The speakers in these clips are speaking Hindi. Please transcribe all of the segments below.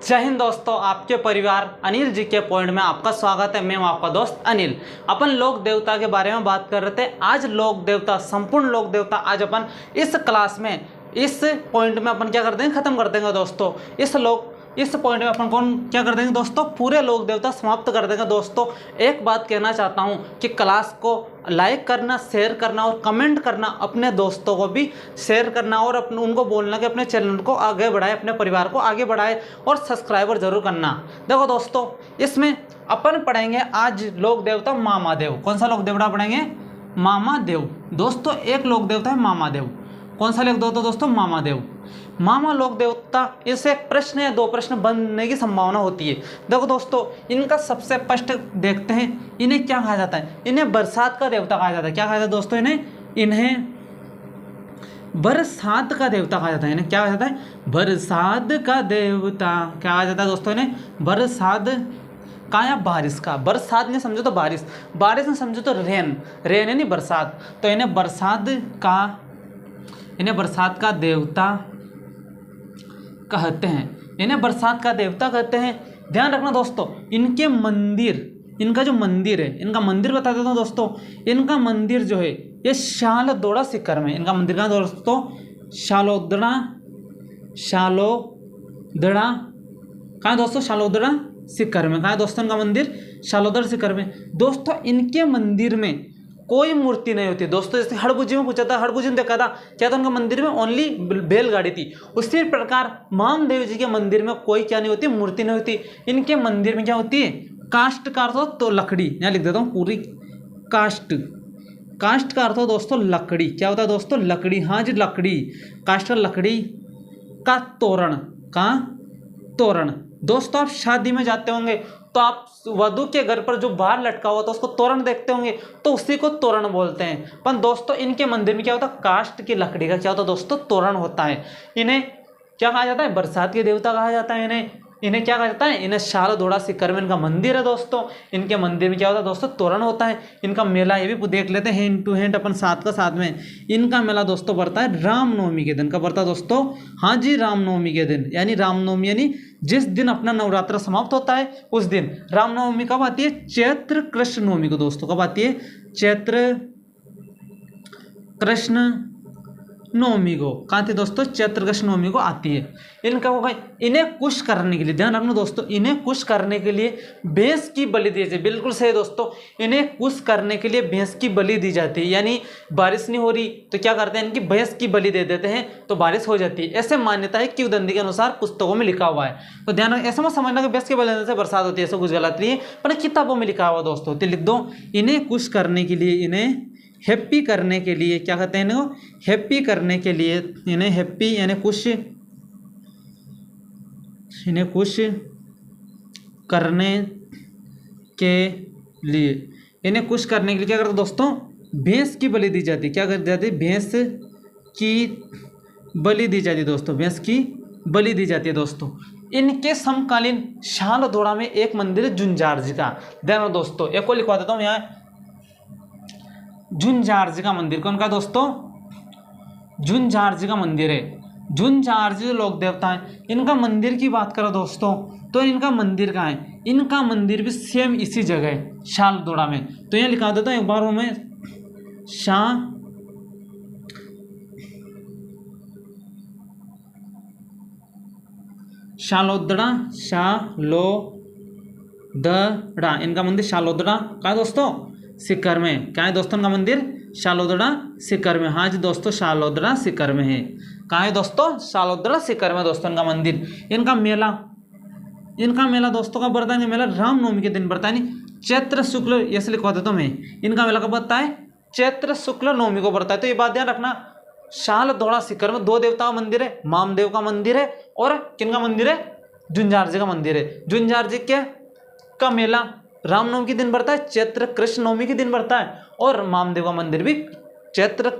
जय हिंद दोस्तों, आपके परिवार अनिल जी के पॉइंट में आपका स्वागत है। मैं हूं आपका दोस्त अनिल। अपन लोक देवता के बारे में बात कर रहे थे। आज लोक देवता, संपूर्ण लोक देवता आज अपन इस क्लास में, इस पॉइंट में अपन क्या कर देंगे, खत्म कर देंगे दोस्तों। इस पॉइंट में अपन कौन क्या कर देंगे दोस्तों, पूरे लोक देवता समाप्त कर देंगे दोस्तों। एक बात कहना चाहता हूं कि क्लास को लाइक करना, शेयर करना और कमेंट करना, अपने दोस्तों को भी शेयर करना और उनको बोलना कि अपने चैनल को आगे बढ़ाए, अपने परिवार को आगे बढ़ाए और सब्सक्राइबर जरूर करना। देखो दोस्तों, इसमें अपन पढ़ेंगे आज लोक देवता मामादेव। कौन सा लोक देवता पढ़ेंगे? मामादेव। दोस्तों एक लोक देवता है मामादेव। कौन सा लोक देवता दोस्तों? मामादेव। मामा लोक देवता, इससे एक प्रश्न या दो प्रश्न बनने की संभावना होती है। देखो दोस्तों, इनका सबसे स्पष्ट देखते हैं। इन्हें क्या कहा जाता है? इन्हें बरसात का देवता कहा जाता है। क्या कहा जाता है दोस्तों? इन्हें बरसात का देवता कहा जाता है। इन्हें क्या कहा जाता है? बरसात का देवता। क्या कहा जाता है दोस्तों? इन्हें बरसात का या बारिश का। बरसात नहीं समझो तो बारिश, बारिश नहीं समझो तो रेन, रेन है नहीं बरसात। तो इन्हें बरसात का देवता कहते हैं। इन्हें बरसात का देवता कहते हैं। ध्यान रखना दोस्तों, इनके मंदिर, इनका जो मंदिर है, इनका मंदिर बता देता हूँ दोस्तों। इनका मंदिर जो है ये शालोदड़ा सीकर में। इनका मंदिर कहाँ दोस्तों? शालोदड़ा कहाँ दोस्तों? शालोदड़ा सीकर में। कहाँ है दोस्तों इनका मंदिर? शालोदड़ा सीकर में। दोस्तों इनके मंदिर में कोई मूर्ति नहीं होती दोस्तों। जैसे हड़बुजी में पूछा था, हड़बुजी ने देखा था, क्या था उनका मंदिर में? ओनली बैलगाड़ी थी। उसी प्रकार मामदेव जी के मंदिर में कोई क्या नहीं होती, मूर्ति नहीं होती। इनके मंदिर में क्या होती है? काष्ठ का अर्थ हो तो लकड़ी। यहाँ लिख देता हूँ पूरी, काष्ठ का अर्थ हो दोस्तों लकड़ी। क्या होता है दोस्तों? लकड़ी। हाँ जी, लकड़ी। काष्ठ का लकड़ी का तोरण। का तोरण। दोस्तों आप शादी में जाते होंगे तो आप वधू के घर पर जो बाहर लटका हुआ तो उसको तोरण देखते होंगे, तो उसी को तोरण बोलते हैं। पर दोस्तों इनके मंदिर में क्या होता है? काष्ठ की लकड़ी का क्या होता है दोस्तों? तोरण होता है। इन्हें क्या कहा जाता है? बरसात के देवता कहा जाता है। इन्हें क्या कहा जाता है? इन्हें शालोदड़ा सीकर में इनका मंदिर है दोस्तों। इनके मंदिर में क्या होता है दोस्तों? तोरण होता है। इनका मेला ये भी देख लेते हैं हैंड टू हैंड अपन साथ का साथ में। इनका मेला दोस्तों बढ़ता है रामनवमी के दिन। कब बढ़ता है दोस्तों? हाँ जी, रामनवमी के दिन। यानी रामनवमी यानी जिस दिन अपना नवरात्र समाप्त होता है उस दिन। रामनवमी कब आती है? चैत्र कृष्ण नवमी को दोस्तों। कब आती है? चैत्र कृष्ण नवमी को। कहाँ थी दोस्तों? चैत्र कृष्ण नवमी को आती है। इनका होगा, इन्हें कुश करने के लिए, ध्यान रखना दोस्तों, इन्हें कुश करने के लिए भैंस की बलि दी जाती है। बिल्कुल सही दोस्तों, इन्हें कुश करने के लिए भैंस की बलि दी जाती है। यानी बारिश नहीं हो रही तो क्या करते हैं? इनकी भैंस की बलि दे देते हैं तो बारिश हो जाती है। ऐसे मान्यता है किंवदंती के अनुसार पुस्तकों में लिखा हुआ है। तो ध्यान रखना, ऐसा मत समझना कि भैंस की बलि देने से बरसात होती है, ऐसा कुछ गलत नहीं है, पर किताबों में लिखा हुआ दोस्तों। तो लिख दो, इन्हें कुश करने के लिए, इन्हें हैप्पी करने के लिए, क्या कहते हैं इन्हें? हैप्पी करने के लिए, इन्हें हैप्पी यानी खुश, इन्हें खुश करने के लिए, इन्हें खुश करने के लिए क्या करते दोस्तों? भैंस की बलि दी जाती। क्या कर जाती? भैंस की बलि दी जाती दोस्तों। भैंस की बलि दी जाती है दोस्तों। इनके समकालीन शालोदड़ा में एक मंदिर है झुंझार जी का। ध्यान दोस्तों, एक को लिखवा देता हूँ यहाँ, झुंझार जी का मंदिर। कौन का दोस्तों? झुंझार जी का मंदिर है। झुंझार जी लोक देवता है। इनका मंदिर की बात करो दोस्तों तो इनका मंदिर कहाँ है? इनका मंदिर भी सेम इसी जगह है, शालोदड़ा में। तो यहाँ लिखा देता हूँ एक बार हमें, शालोदड़ा इनका मंदिर शालोदड़ा का है दोस्तों सीकर में। क्या है दोस्तों इनका मंदिर? शालोदड़ा सीकर में। हाँ जी दोस्तों, शालोदड़ा सीकर में है। कहाँ है दोस्तों? शालोदड़ा सीकर में दोस्तों इनका मंदिर। इनका मेला दोस्तों कब बढ़ता है? मेला रामनवमी के दिन बढ़ता है। नहीं, चैत्र शुक्ल, ऐसे लिखवा देता हूँ मैं, इनका मेला कब बढ़ता है? चैत्र शुक्ल नवमी को बढ़ता है। तो ये बात ध्यान रखना, शालोदड़ा सीकर में दो देवता का मंदिर है, मामदेव का मंदिर है और किनका मंदिर है? झुंझार जी का मंदिर है। झुंझार जी का मेला रामनवमी के दिन बढ़ता है, चैत्र कृष्ण नवमी के दिन बढ़ता है, और मामदेव का मंदिर भी चैत्र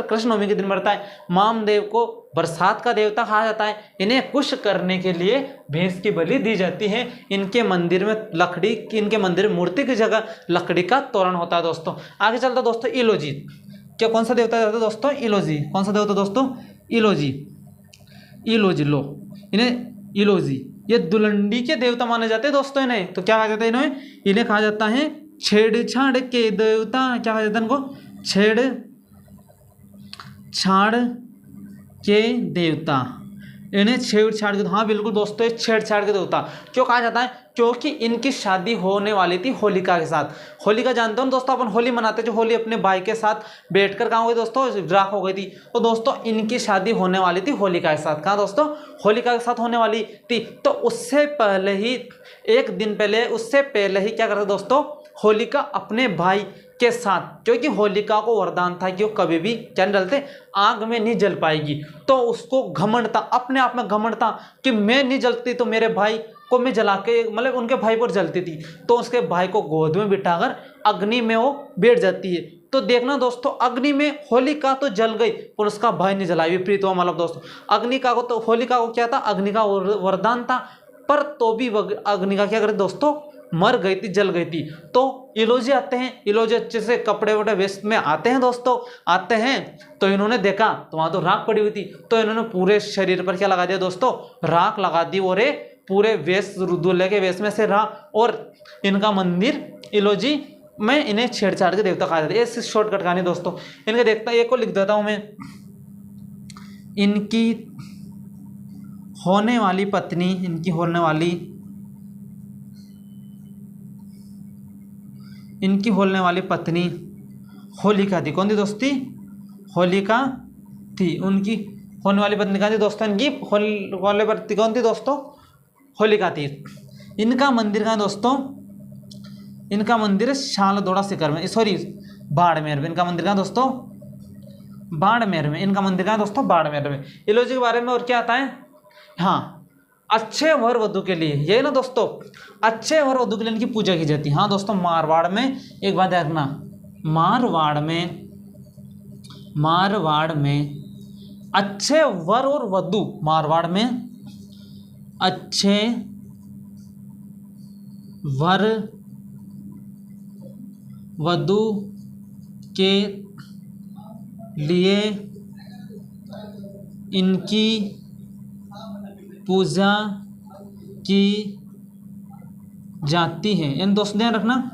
कृष्ण नवमी के दिन बढ़ता है। मामदेव को बरसात का देवता कहा जाता है। इन्हें कुश करने के लिए भैंस की बलि दी जाती है। इनके मंदिर में इनके मंदिर में मूर्ति की जगह लकड़ी का तोरण होता है दोस्तों। आगे चलता दोस्तों इलोजी। क्या कौन सा देवता है दोस्तों? इलोजी। कौन सा देवता दोस्तों? इलोजी। इलोजी लो, इन्हें इलोजी, ये दुलंडी के देवता माने जाते हैं दोस्तों इन्हें। तो क्या कहा जाता है इन्हें कहा जाता है छेड़छाड़ के देवता। क्या कहा जाता है इनको? छेड़छाड़ के देवता। इन्हें छेड़छाड़ के, हाँ बिल्कुल दोस्तों, ये छेड़छाड़ के देवता क्यों कहा जाता है? क्योंकि इनकी शादी होने वाली थी होलिका के साथ। होलिका जानते हो दोस्तों, अपन होली मनाते जो होली अपने भाई के साथ बैठकर कहाँ हो गई दोस्तों? राख हो गई थी। तो दोस्तों इनकी शादी होने वाली थी होलिका के साथ। कहाँ दोस्तों? होलिका के साथ होने वाली थी। तो उससे पहले ही, एक दिन पहले, उससे पहले ही क्या करते दोस्तों? होलिका अपने भाई के साथ, क्योंकि होलिका को वरदान था कि वो कभी भी क्या नहीं जलते, आग में नहीं जल पाएगी। तो उसको घमंड था, अपने आप में घमंड था कि मैं नहीं जलती तो मेरे भाई को मैं जला के, मतलब उनके भाई पर जलती थी। तो उसके भाई को गोद में बिठाकर अग्नि में वो बैठ जाती है। तो देखना दोस्तों, अग्नि में होलिका तो जल गई पर उसका भाई नहीं जला। विपरीत हुआ, मतलब दोस्तों अग्निका को, तो होलिका को क्या था? अग्नि का वरदान था, पर तो भी अग्निका क्या करे दोस्तों? मर गई थी, जल गई थी। तो इलोजी आते हैं, इलोजी अच्छे से कपड़े वपड़े वेस्ट में आते हैं दोस्तों, आते हैं। तो इन्होंने देखा तो वहां तो राख पड़ी हुई थी। तो इन्होंने पूरे शरीर पर क्या लगा दिया दोस्तों? राख लगा दी। और पूरे वेश, दूल्हे के वेश में से रहा। और इनका मंदिर इलोजी में, इन्हें छेड़छाड़ के देवता कहा जाता है। ये शॉर्टकट कहानी दोस्तों। इनके देखता, एक को लिख देता हूं मैं। इनकी होने वाली पत्नी, इनकी होने वाली पत्नी होलिका थी। कौन थी दोस्ती? होलिका थी। उनकी होने वाली पत्नी कौन थी दोस्तों? इनकी होने वाली पत्नी कौन थी दोस्तों? होलिका थी। इनका मंदिर कहाँ दोस्तों? इनका मंदिर है शालदोड़ा शिखर में, सॉरी बाड़मेर में। इनका मंदिर कहाँ दोस्तों? बाड़मेर में। इनका मंदिर कहाँ दोस्तों? बाड़मेर में। इलोजी के बारे में और क्या आता है? हाँ, अच्छे वर वधु के लिए, ये ना दोस्तों, अच्छे वर वधु के लिए इनकी पूजा की जाती है। हाँ दोस्तों, मारवाड़ में, एक बात याद रखना, मारवाड़ में अच्छे वर और वधु, मारवाड़ में अच्छे वर वधु के लिए इनकी पूजा की जाती है। इन दोस्तों ध्यान रखना,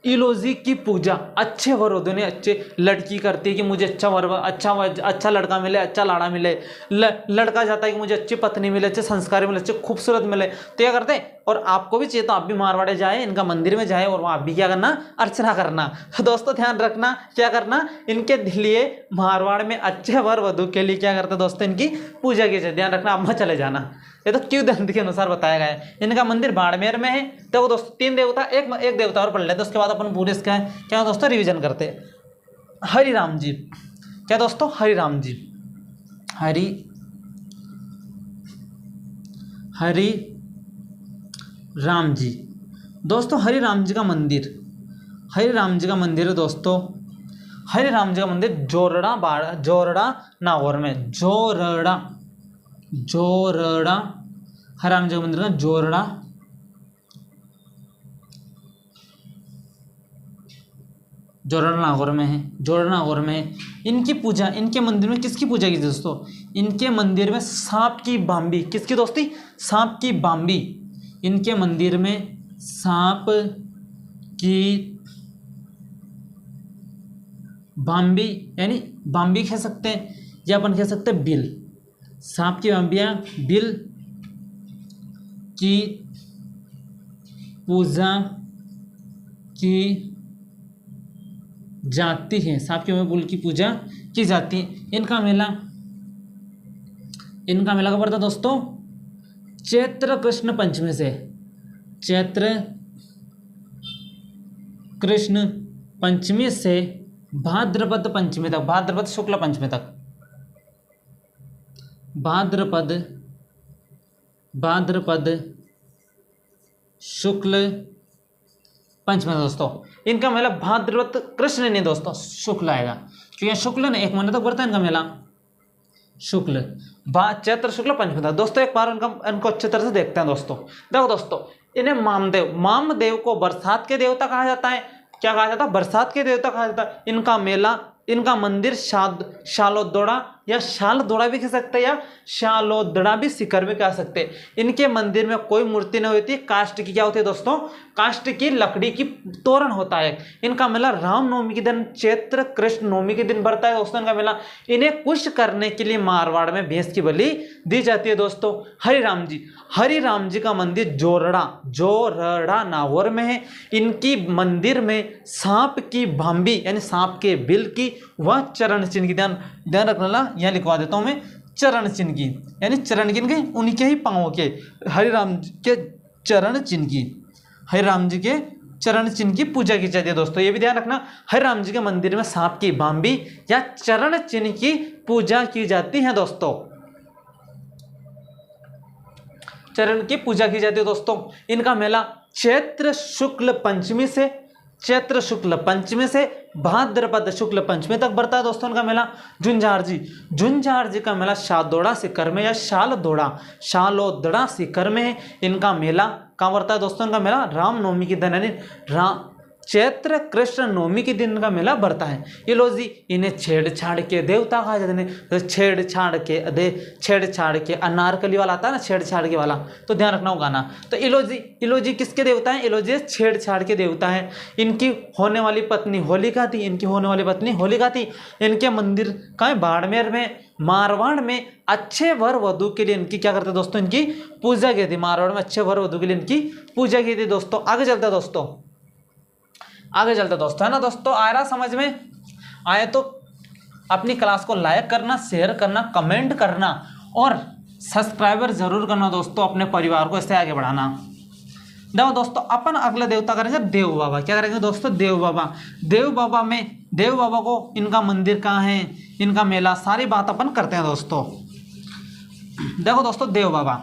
इलोजी की पूजा अच्छे वर वधु ने, अच्छे लड़की करती है कि मुझे अच्छा वर, अच्छा लड़का मिले, अच्छा लाड़ा मिले। लड़का चाहता है कि मुझे अच्छी पत्नी मिले, अच्छे संस्कार मिले, अच्छे खूबसूरत मिले। तो क्या करते हैं? और आपको भी चाहिए तो आप भी मारवाड़े जाए, इनका मंदिर में जाए और आप भी क्या करना? अर्चना करना। तो दोस्तों ध्यान रखना, क्या करना? इनके लिए मारवाड़ में अच्छे वर वधु के लिए क्या करते दोस्तों? इनकी पूजा की जाए। ध्यान रखना, आप मत चले जाना, ये तो क्यों दंत के अनुसार बताया गया है। इनका मंदिर बाड़मेर में है। तो दोस्तों तीन देवता, एक देवता और पढ़ लेते, उसके बाद अपन पूरे इसका क्या दोस्तों रिवीजन करते हैं। हरि राम जी, क्या दोस्तों? हरि राम जी, हरि राम जी दोस्तों, हरि राम जी का मंदिर है दोस्तों। हरि राम जी का मंदिर जोरड़ा नागौर में, जोरड़ा हरि राम जी का मंदिर का जोरड़ा नागौर में है। इनकी पूजा, इनके मंदिर में किसकी पूजा की दोस्तों? इनके मंदिर में सांप की बाम्बी, किसकी दोस्ती? सांप की बाम्बी। इनके मंदिर में सांप की बाम्बी, यानी बाम्बी कह सकते हैं या अपन कह सकते हैं बिल। सांप की बाम्बियां, बिल की पूजा की जाती है। सांप के बुल की पूजा की जाती है। इनका मेला कब पड़ता दोस्तों? चैत्र कृष्ण पंचमी से, चैत्र कृष्ण पंचमी से भाद्रपद पंचमी तक, भाद्रपद शुक्ल पंचमी तक, भाद्रपद शुक्ल पंचमी दोस्तों। इनका मेला भाद्रपद कृष्ण नहीं दोस्तों, शुक्ल आएगा, क्योंकि शुक्ल ने 1 महीने तक बढ़ता है इनका मेला, शुक्ल चैत्र शुक्ल पंचमी तक। दोस्तों एक बार इनको अच्छी तरह से देखते हैं दोस्तों। देखो दोस्तों, इन्हें मामदेव को बरसात के देवता कहा जाता है। क्या कहा जाता है? बरसात के देवता कहा जाता है। इनका मेला, इनका मंदिर शालोदोड़ा या शालदोड़ा भी कह सकते हैं या शालोदड़ा भी शिखर भी कह सकते हैं। इनके मंदिर में कोई मूर्ति नहीं होती, काष्ठ की क्या होती है दोस्तों, काष्ठ की लकड़ी की तोरण होता है। इनका मेला रामनवमी के दिन चैत्र कृष्ण नवमी के दिन पड़ता है दोस्तों इनका मेला। इन्हें खुश करने के लिए मारवाड़ में भैंस की बलि दी जाती है दोस्तों। हरिराम जी का मंदिर जोरड़ा नागौर में है। इनकी मंदिर में सांप की भांबी यानी सांप के बिल की व चरण चिन्ह की ध्यान रखना, यहाँ लिखवा देता हूं मैं, चरण चिन्ह की यानी चरण किन के, उनके ही पांवों के, हरिराम के चरण चिन्ह की, हरिराम जी के चरण चिन्ह की पूजा की जाती है दोस्तों। ये भी ध्यान रखना, हरिराम जी के मंदिर में सांप की भांबी या चरण चिन्ह की पूजा की जाती है दोस्तों, चरण की पूजा की जाती है दोस्तों। इनका मेला चैत्र शुक्ल पंचमी से भाद्रपद शुक्ल पंचमी तक बढ़ता है दोस्तों इनका मेला। झुंझार जी का मेला शालदोड़ा शिखर में या शालोदड़ा शिखर में है। इनका मेला कहाँ बढ़ता है दोस्तों, इनका मेला रामनवमी के दिन यानी चैत्र कृष्ण नवमी के दिन का मेला बढ़ता है। ये लो जी, इन्हें छेड़छाड़ के देवता कहा जाता है। तो छेड़छाड़ के अनारकली वाला आता है ना, छेड़छाड़ के वाला, तो ध्यान रखना वो गाना। तो इलोजी किसके देवता हैं, इलोजी छेड़छाड़ के देवता हैं। इनकी होने वाली पत्नी होलिका थी, इनके मंदिर कहाँ है, बाड़मेर में, मारवाड़ में अच्छे वर वधु के लिए इनकी क्या करते दोस्तों, इनकी पूजा की थी। मारवाड़ में अच्छे वर वधु के लिए इनकी पूजा की थी दोस्तों। आगे चलते दोस्तों है ना दोस्तों, आ रहा समझ में आए तो अपनी क्लास को लाइक करना, शेयर करना, कमेंट करना और सब्सक्राइबर जरूर करना दोस्तों, अपने परिवार को इससे आगे बढ़ाना। देखो दोस्तों, अपन अगले देवता करेंगे देव बाबा। क्या करेंगे दोस्तों, देव बाबा को इनका मंदिर कहाँ है, इनका मेला, सारी बात अपन करते हैं दोस्तों। देखो दोस्तों, देव बाबा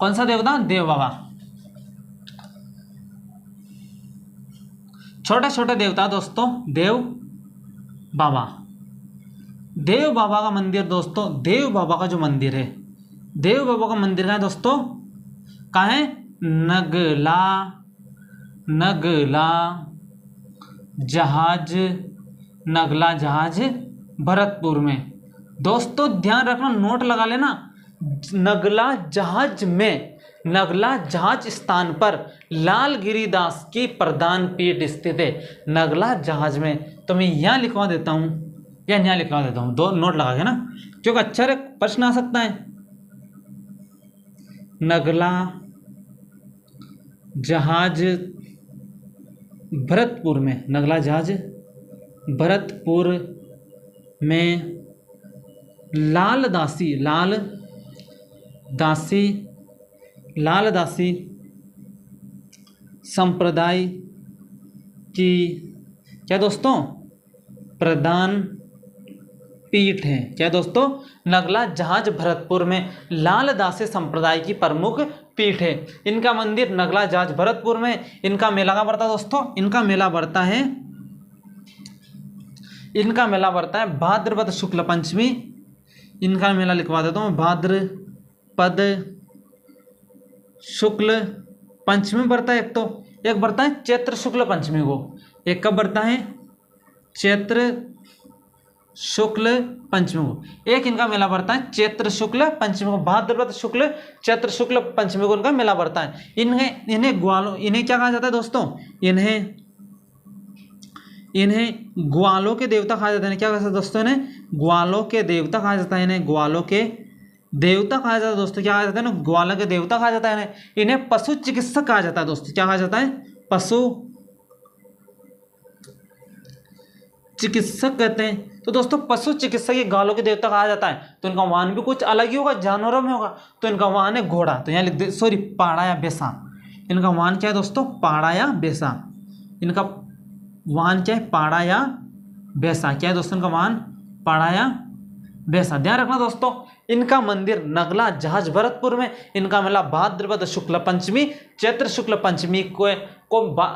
कौन सा देवता, देव बाबा, छोटे छोटे देवता दोस्तों, देव बाबा का मंदिर दोस्तों, देव बाबा का जो मंदिर है, देव बाबा का मंदिर कहाँ है दोस्तों, कहाँ है, नगला जहाज भरतपुर में दोस्तों। ध्यान रखना, नोट लगा लेना, नगला जहाज स्थान पर लाल गिरिदास की प्रधान पीठ स्थित है। नगला जहाज में, तो मैं यहाँ लिखवा देता हूँ या यहाँ लिखवा देता हूँ, दो नोट लगा के ना, क्योंकि अच्छा प्रश्न आ सकता है। नगला जहाज भरतपुर में, नगला जहाज भरतपुर में लाल दासी संप्रदाय की क्या दोस्तों, प्रधान पीठ है। क्या दोस्तों, नगला जहाज भरतपुर में लाल दासी संप्रदाय की प्रमुख पीठ है। इनका मंदिर नगला जहाज भरतपुर में। इनका मेला कहाँ पड़ता है दोस्तों, इनका मेला बढ़ता है भाद्रपद शुक्ल पंचमी। इनका मेला लिखवा देता हूँ, भाद्रपद शुक्ल पंचमी बढ़ता है। एक बढ़ता है चैत्र शुक्ल पंचमी को, एक कब बढ़ता है, चैत्र शुक्ल पंचमी को। एक इनका मेला बढ़ता है चैत्र शुक्ल पंचमी को, भाद्रपद शुक्ल चैत्र शुक्ल पंचमी को इनका मेला बढ़ता है। इन्हें क्या कहा जाता है दोस्तों, इन्हें ग्वालों के देवता कहा जाता है। क्या कहते हैं दोस्तों, इन्हें ग्वालों के देवता कहा जाता है। दोस्तों क्या कहा जाता है ना, ग्वालों के देवता कहा जाता है। इन्हें पशु चिकित्सक कहा जाता है दोस्तों। क्या कहा जाता है, पशु चिकित्सक कहते हैं। तो दोस्तों पशु चिकित्सक ये गालों के देवता कहा जाता है। तो इनका वाहन भी कुछ अलग ही होगा, जानवरों में होगा। तो इनका वाहन है घोड़ा, तो यहाँ लिख दे, सॉरी पाड़ा या बेसा। इनका वाहन क्या है दोस्तों, पाड़ा या बेसा। इनका वाहन क्या है, पाड़ा या बेसा। क्या है दोस्तों, इनका वाहन पाड़ा या बेसा। ध्यान रखना दोस्तों, इनका मंदिर नगला जहाज भरतपुर में। इनका मेला भाद्रपद शुक्ल पंचमी चैत्र शुक्ल पंचमी को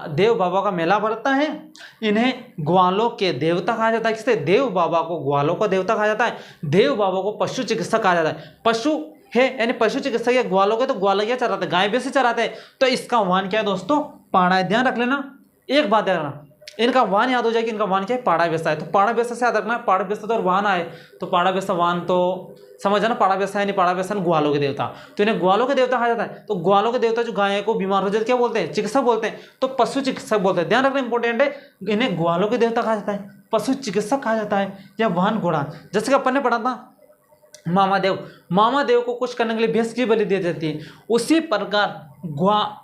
देव बाबा का मेला भरता है। इन्हें ग्वालों के देवता कहा जाता है। किससे, देव बाबा को ग्वालों का देवता कहा जाता है। देव बाबा को पशु चिकित्सक कहा जाता है। पशु है यानी पशु चिकित्सक या ग्वालों के, तो ग्वाला क्या चराते हैं, गाय भैंस चराते हैं। तो इसका वाहन क्या है दोस्तों, पाड़ा है। ध्यान रख लेना, एक बात ध्यान रखना, इनका वाहन याद हो जाए कि इनका वाहन क्या है, पाड़ा बेसा है। तो पाड़ा बेसा से याद रखना है, पाड़ा बेसा तो और वाहन आए तो पाड़ा बेसा वाहन तो समझ ना, पाड़ा बेसा है नहीं, पाड़ा बेसा ग्वालों के देवता, तो इन्हें ग्वालों के देवता कहा जाता है। तो ग्वालों के देवता जो गाय को बीमार हो जाए क्या बोलते हैं, चिकित्सक बोलते हैं, तो पशु चिकित्सक बोलते हैं। ध्यान रखना इंपॉर्टेंट है, इन्हें ग्वालों के देवता कहा जाता है, पशु चिकित्सक कहा जाता है, या वाहन घोड़ा। जैसे कि अपन ने पढ़ा था मामादेव को खुश करने के लिए भैंस की बलि दी जाती है, उसी प्रकार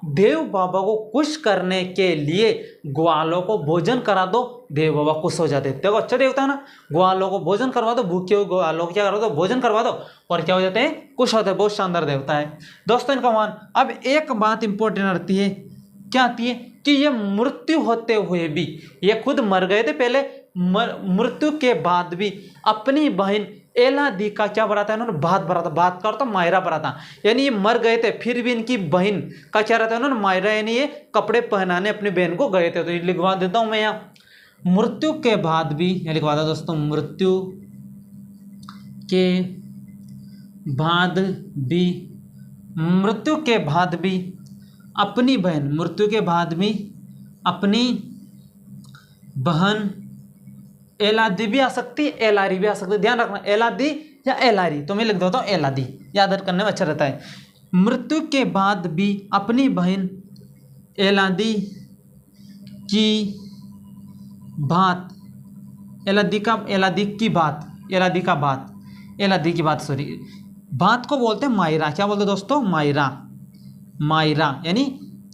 देव बाबा को खुश करने के लिए ग्वालों को भोजन करा दो, देव बाबा खुश हो जाते। देखो अच्छा देवता है ना, ग्वालों को भोजन करवा दो, भूखे हुए ग्वालों को क्या करा दो, भोजन करवा दो, और क्या हो जाते हैं, खुश होते हैं। बहुत शानदार देवता है दोस्तों इनका मान। अब एक बात इंपॉर्टेंट आती है, क्या आती है कि ये मृत्यु होते हुए भी, ये खुद मर गए थे पहले, मृत्यु के बाद भी अपनी बहन एलादी का क्या भरा था इन्होंने, भात भरा था। भात का तो मायरा भरा था, यानी ये मर गए थे फिर भी इनकी बहन का क्या रहता है उन्होंने, मायरा, यानी ये कपड़े पहनाने अपनी बहन को गए थे। तो ये लिखवा देता हूं मैं यहाँ, मृत्यु के बाद भी, यह लिखवा था दोस्तों, मृत्यु के बाद भी, मृत्यु के बाद भी अपनी बहन, मृत्यु के बाद भी अपनी बहन एलादी भी आ सकती है, एलारी भी आ सकती है। ध्यान रखना एलादी या एलारी, तो मैं लिख देता हूँ एलादी, याद करने में अच्छा रहता है। मृत्यु के बाद भी अपनी बहन एलादी की बात, एलादी की बात सॉरी, बात को बोलते हैं मायरा। क्या बोलते हैं दोस्तों, मायरा यानी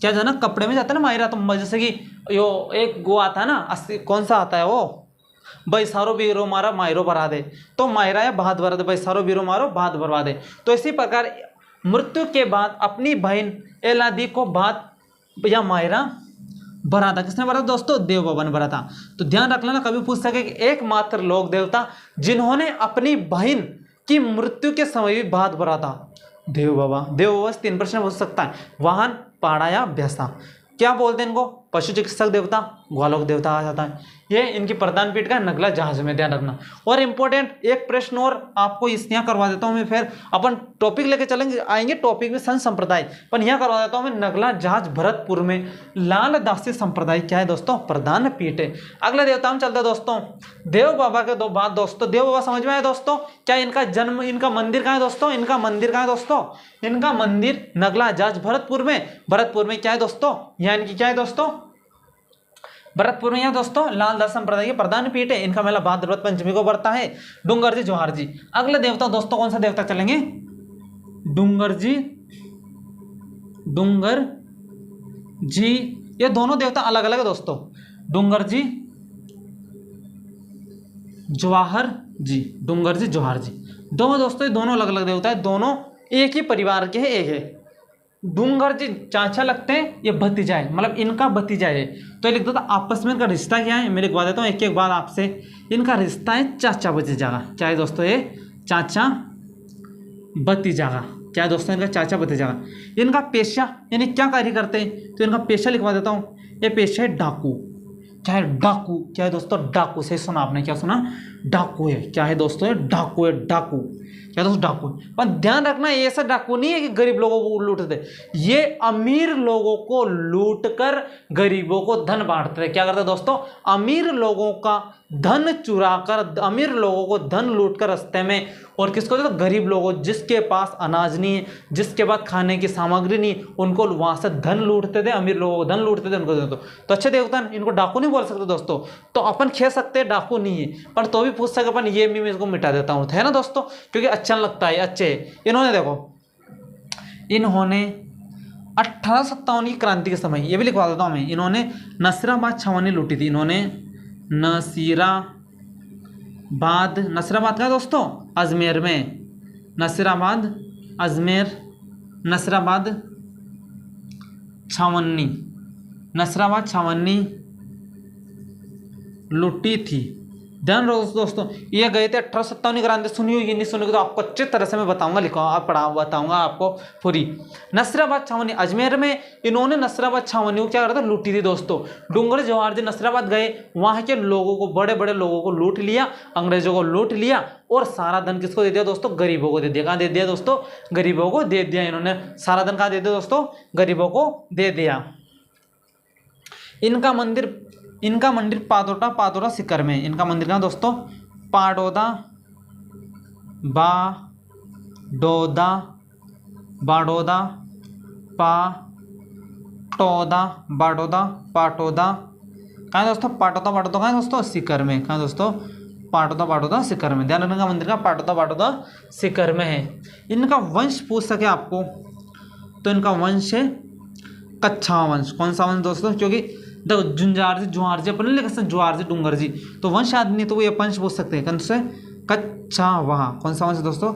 क्या जाना, कपड़े में जाता है ना मायरा। तो जैसे कि यो एक गो आता है ना, कौन सा आता है वो, बैसारो बीरो मारा मायरो भरा दे, तो मायरा या भात भरा दे, बैसारो बीरो मारो भात भरवा दे। तो इसी प्रकार मृत्यु के बाद अपनी बहन एलादी को भात या मायरा भरा था। किसने भरा दोस्तों, देव बाबा ने भरा था। तो ध्यान रख लेना, कभी पूछ सके कि एकमात्र लोक देवता जिन्होंने अपनी बहन की मृत्यु के समय भी भात भरा था, देव बाबा। देव बाबा से 3 प्रश्न पूछ सकता है, वाहन, पाड़ा या भैंसा। क्या बोलते हैं इनको, पशु चिकित्सक देवता, ग्वालों का देवता आ जाता है। ये इनकी प्रधान पीठ का नगला जहाज में, ध्यान रखना। और इंपॉर्टेंट एक प्रश्न और आपको इस यहाँ करवा देता हूँ मैं, फिर अपन टॉपिक लेके चलेंगे, आएंगे टॉपिक में संत संप्रदाय, पर यहाँ करवा देता हूँ मैं, नगला जहाज भरतपुर में लाल दासी संप्रदाय क्या है दोस्तों, प्रधान पीठ है। अगले देवता में चलते हैं दोस्तों, देव बाबा के दो बात दोस्तों, देव बाबा समझ में आए दोस्तों, क्या इनका जन्म, इनका मंदिर कहाँ है दोस्तों, इनका मंदिर कहाँ है दोस्तों, इनका मंदिर नगला जहाज भरतपुर में क्या है दोस्तों, यहाँ इनकी क्या है दोस्तों, भरतपुर में यहाँ दोस्तों लाल दास संप्रदाय के प्रधान पीठ है। इनका मेला भाद्रपद पंचमी को बढ़ता है। डूंगर जी जोहार जी। अगले देवता दोस्तों कौन सा देवता चलेंगे, डूंगर जी। ये दोनों देवता अलग अलग है दोस्तों, डूंगर जी जोहार जी, दोनों दोस्तों, ये दोनों अलग अलग देवता है, दोनों एक ही परिवार के हैं, एक है। डूंगर जी चाचा लगते हैं, ये भतीजा है, मतलब इनका भतीजा है। तो ये लिख देता आपस में इनका रिश्ता क्या है, मैं लिखवा देता हूँ एक एक बार आपसे। इनका रिश्ता है चाचा भतीजा का। क्या है दोस्तों, ये चाचा भतीजा का। क्या है दोस्तों, इनका चाचा भतीजा का। इनका पेशा यानी क्या कार्य करते हैं, तो इनका पेशा लिखवा देता हूँ। ये पेशा है डाकू। क्या है, डाकू। क्या है दोस्तों, डाकू। सही सुना आपने, क्या सुना, डाकू है। क्या है दोस्तों, डाकू है, डाकू। क्या दोस्तों, डाकू। पर ध्यान रखना, ये ऐसा डाकू नहीं है कि गरीब लोगों को लूटते, ये अमीर लोगों को लूटकर गरीबों को धन बांटते। क्या करते दोस्तों, अमीर लोगों का धन चुराकर, अमीर लोगों को धन लूटकर रास्ते में, और किसको तो गरीब लोगों, जिसके पास अनाज नहीं है, जिसके पास खाने की सामग्री नहीं, उनको वहां से धन लूटते थे, अमीर लोगों को धन लूटते थे, उनको देते। तो अच्छे देवता, इनको डाकू नहीं बोल सकते दोस्तों। तो अपन खेल सकते हैं डाकू नहीं है, पर तो भी पूछ सके अपन, ये भी मैं इसको मिटा देता हूँ, है ना दोस्तों, क्योंकि अच्छा लगता है, अच्छे। इन्होंने देखो, इन्होंने 1857 की क्रांति के समय, ये भी लिखवा देता हूँ मैं, इन्होंने नसीराबाद छावनी लूटी थी। इन्होंने नसीराबाद का दोस्तों, अजमेर में, नसीराबाद छावनी लूटी थी। ध्यान रखो दोस्तों, ये गए थे 1857 क्रांति। सुनी हुई नहीं सुनी तो आपको अच्छी तरह से मैं बताऊंगा, बताऊंगा आपको पूरी। नसीराबाद छावनी अजमेर में, इन्होंने नसीराबाद छावनी को क्या करा था, लूटी थी दोस्तों। डूंगर जवाहर जी नसीराबाद गए, वहां के लोगों को, बड़े बड़े लोगों को लूट लिया, अंग्रेजों को लूट लिया, और सारा धन किसको दे दिया दोस्तों, गरीबों को दे दिया। कहाँ दे दिया दोस्तों, गरीबों को दे दिया। इन्होंने सारा धन कहाँ दे दिया दोस्तों, गरीबों को दे दिया। इनका मंदिर इनका मंदिर पाटोदा सीकर में। इनका मंदिर कहाँ दोस्तों? पाटोदा बाडोदा बाडोदा पाटोदा कहाँ है दोस्तों? पाटोदा कहाँ है दोस्तों? सीकर में। कहाँ दोस्तों? पाटोदा सीकर में। ध्यान रखने का मंदिर का पाटोदा सीकर में है। इनका वंश पूछ सके आपको तो इनका वंश है कच्छावा वंश। कौन सा वंश दोस्तों? क्योंकि देखो जुआरजी अपन लिख सकते जुआरजी डूंगरजी, तो वंश आदमी तो वो ये वंश पूछ सकते हैं। कौन से? कच्छावा। कौन सा वंश दोस्तों?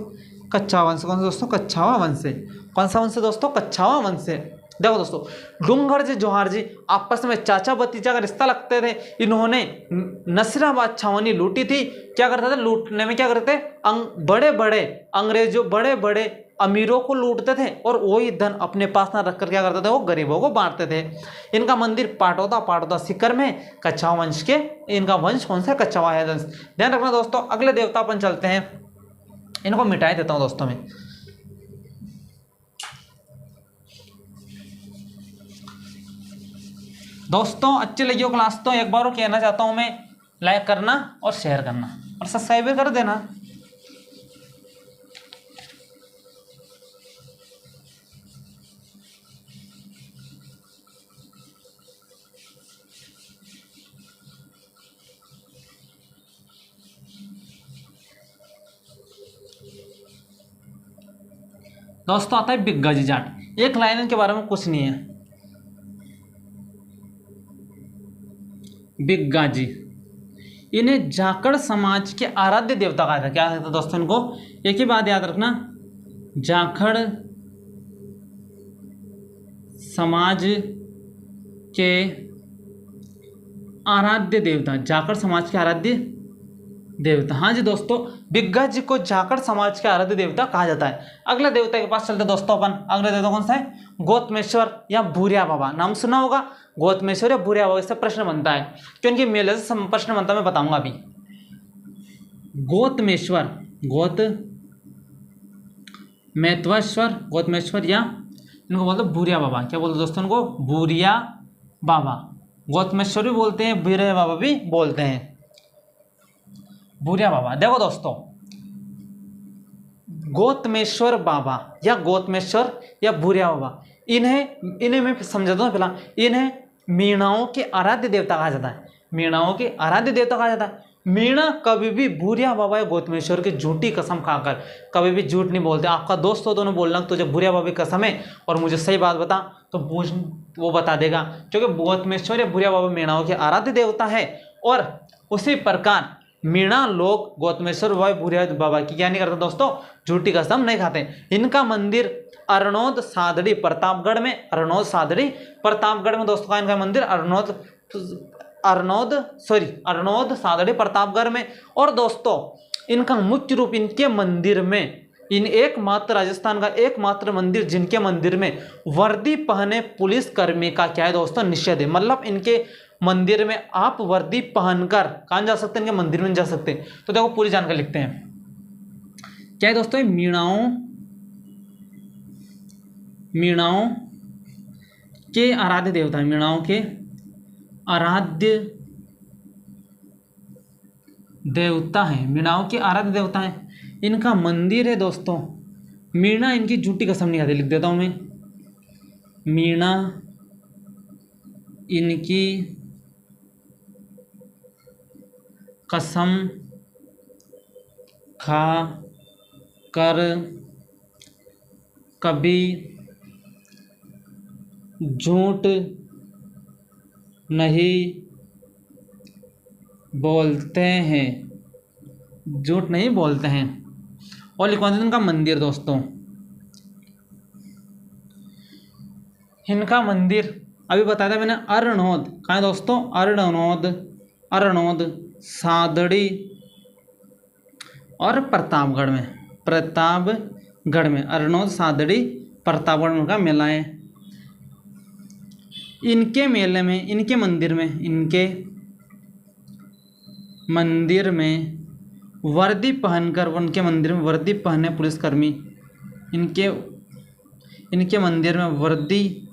कच्छावा वंश। कौन सा दोस्तों? कच्छावा वंश से। कौन सा वंश है दोस्तों? कच्छावा वंश से। देखो दोस्तों, डूंगरजी जोहारजी आपस में चाचा भतीजा का रिश्ता लगते थे। इन्होंने नसीराबाद छावनी लूटी थी। क्या करते थे लूटने में? क्या करते थे? बड़े बड़े अंग्रेजों, बड़े बड़े अमीरों को लूटते थे और वही धन अपने पास ना रखकर क्या करते थे? वो गरीबों को बांटते थे। इनका मंदिर पाटोदा सीकर में, कच्छावा वंश के। इनका वंश कौन सा? कच्छावा है वंश। ध्यान रखना दोस्तों। अगले देवता अपन चलते हैं, इनको मिटाई देता हूं दोस्तों में। दोस्तों अच्छी लगी हो क्लास तो एक बार वो कहना चाहता हूं मैं, लाइक करना और शेयर करना और सब्सक्राइब भी कर देना। दोस्तों आता है बिग्गाजी जाट। एक लाइन इनके बारे में कुछ नहीं है। बिग्गाजी, इन्हें जाखड़ समाज के आराध्य देवता कहा था। क्या कहता दोस्तों इनको? एक ही बात याद रखना, जाखड़ समाज के आराध्य देवता। जाखड़ समाज के आराध्य देवता, हाँ जी दोस्तों, बिग्गा जी को जाखड़ समाज के आराध्य देवता कहा जाता है। अगले देवता के पास चलते दोस्तों अपन। अगले देवता कौन सा है? गौतमेश्वर या भूरिया बाबा। नाम सुना होगा, गौतमेश्वर या भूरिया बाबा। इससे प्रश्न बनता है, क्यों इनकी मेले से प्रश्न बनता है मैं बताऊंगा अभी। गौतमेश्वर या इनको बोलते भूरिया बाबा। क्या बोलते दोस्तों इनको? भूरिया बाबा। गौतमेश्वर भी बोलते हैं, भूरिया बाबा भी बोलते हैं। भूरिया बाबा, देखो दोस्तों, गौतमेश्वर बाबा या भूरिया बाबा, इन्हें मैं समझाता हूँ। पहला, इन्हें मीणाओं के आराध्य देवता कहा जाता है। मीणाओं के आराध्य देवता कहा जाता है। मीणा कभी भी भूरिया बाबा या गौतमेश्वर की झूठी कसम खाकर कभी भी झूठ नहीं बोलते। आपका दोस्त हो, दोनों बोलना तुझे भूरिया बाबा की कसम है और मुझे सही बात बता, तो वो बता देगा, क्योंकि गौतमेश्वर या भूरिया बाबा मीणाओं के आराध्य देवता है। और उसी प्रकार मीणा लोग गौतमेश्वर बाबा भूरिया बाबा की क्या नहीं करते दोस्तों? झूठी कसम नहीं खाते। इनका मंदिर अरनोद सादड़ी प्रतापगढ़ में। अरनोद प्रतापगढ़ में दोस्तों का इनका मंदिर अरनोद सादड़ी प्रतापगढ़ में। और दोस्तों इनका मुख्य रूप, इनके मंदिर में, एकमात्र राजस्थान का एकमात्र मंदिर जिनके मंदिर में वर्दी पहने पुलिस कर्मी का क्या है दोस्तों? निषेध है। मतलब इनके मंदिर में आप वर्दी पहनकर कहाँ जा सकते हैं? इनके मंदिर में जा सकते हैं। तो देखो पूरी जानकारी लिखते हैं। क्या है दोस्तों? मीणाओं के आराध्य देवता है। मीणाओं के आराध्य देवता है। मीणाओं के आराध्य देवता है। इनका मंदिर है दोस्तों। मीणा इनकी झूठी कसम नहीं खाते। लिख देता हूं मैं, मीणा इनकी कसम खा कर कभी झूठ नहीं बोलते हैं। झूठ नहीं बोलते हैं। और लिखवा देते इनका मंदिर दोस्तों। इनका मंदिर अभी बताया था मैंने, अरनोद। कहाँ है दोस्तों? अरनोद सादड़ी और प्रतापगढ़ में। अरनोद सादड़ी प्रतापगढ़ में उनका मेला है। इनके मेले में, इनके मंदिर में वर्दी पहनकर, उनके मंदिर में वर्दी पहने पुलिसकर्मी, इनके मंदिर में वर्दी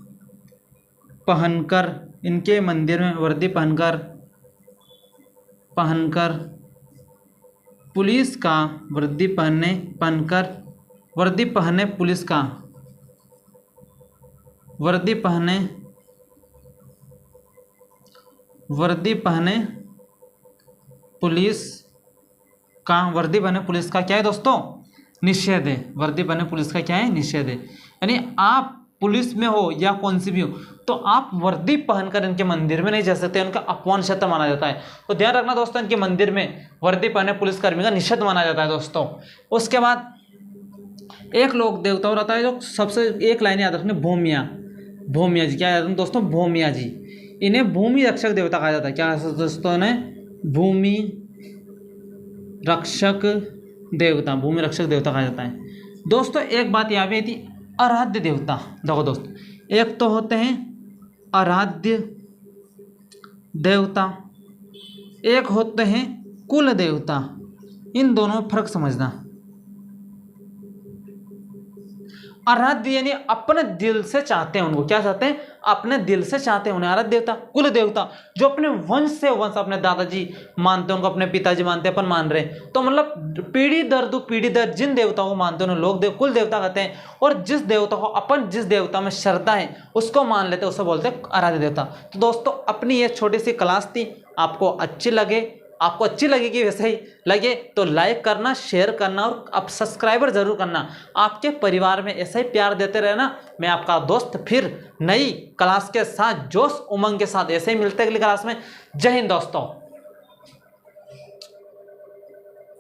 पहनकर पहनकर पुलिस का, वर्दी पहनकर वर्दी पहने पुलिस का, वर्दी पहने पुलिस का, वर्दी पहने पुलिस का क्या है दोस्तों? निषेध है। वर्दी पहने पुलिस का क्या है? निषेध है। यानी आप पुलिस में हो या कौन सी भी हो तो आप वर्दी पहनकर इनके मंदिर में नहीं जा सकते, उनका अपमान शब्द माना जाता है। तो ध्यान रखना दोस्तों, इनके मंदिर में वर्दी पहने पुलिसकर्मी का निषेध माना जाता है दोस्तों। उसके बाद एक लोक देवता और आता है जो सबसे एक लाइन याद रखनी, भूमिया। भूमिया जी क्या याद रखना दोस्तों? भूमिया जी। इन्हें भूमि रक्षक देवता कहा जाता है। क्या दोस्तों? इन्हें भूमि रक्षक देवता, भूमि रक्षक देवता कहा जाता है दोस्तों। एक बात यहाँ पे थी, आराध्य देवता। देखो दोस्तों, एक तो होते हैं आराध्य देवता, एक होते हैं कुल देवता। इन दोनों में फर्क समझना। आराध्य यानी अपने दिल से चाहते हैं उनको, क्या चाहते हैं? अपने दिल से चाहते हैं उन्हें। आराध्य देवता, कुल देवता जो अपने वंश से वंश, अपने दादाजी मानते हैं उनको, अपने पिताजी मानते हैं, अपन मान रहे हैं, तो मतलब पीढ़ी दर जिन देवताओं को मानते हैं उन्हें लोक देव कुल देवता कहते हैं। और जिस देवता को अपन, जिस देवता में श्रद्धा है उसको मान लेते हैं, उसको बोलते हैं आराध्य देवता। तो दोस्तों, अपनी ये छोटी सी क्लास थी, आपको अच्छी लगेगी। वैसे ही लगे तो लाइक करना, शेयर करना और अब सब्सक्राइबर जरूर करना। आपके परिवार में ऐसा ही प्यार देते रहना। मैं आपका दोस्त फिर नई क्लास के साथ जोश उमंग के साथ ऐसे ही मिलते हैं अगली क्लास में। जय हिंद दोस्तों।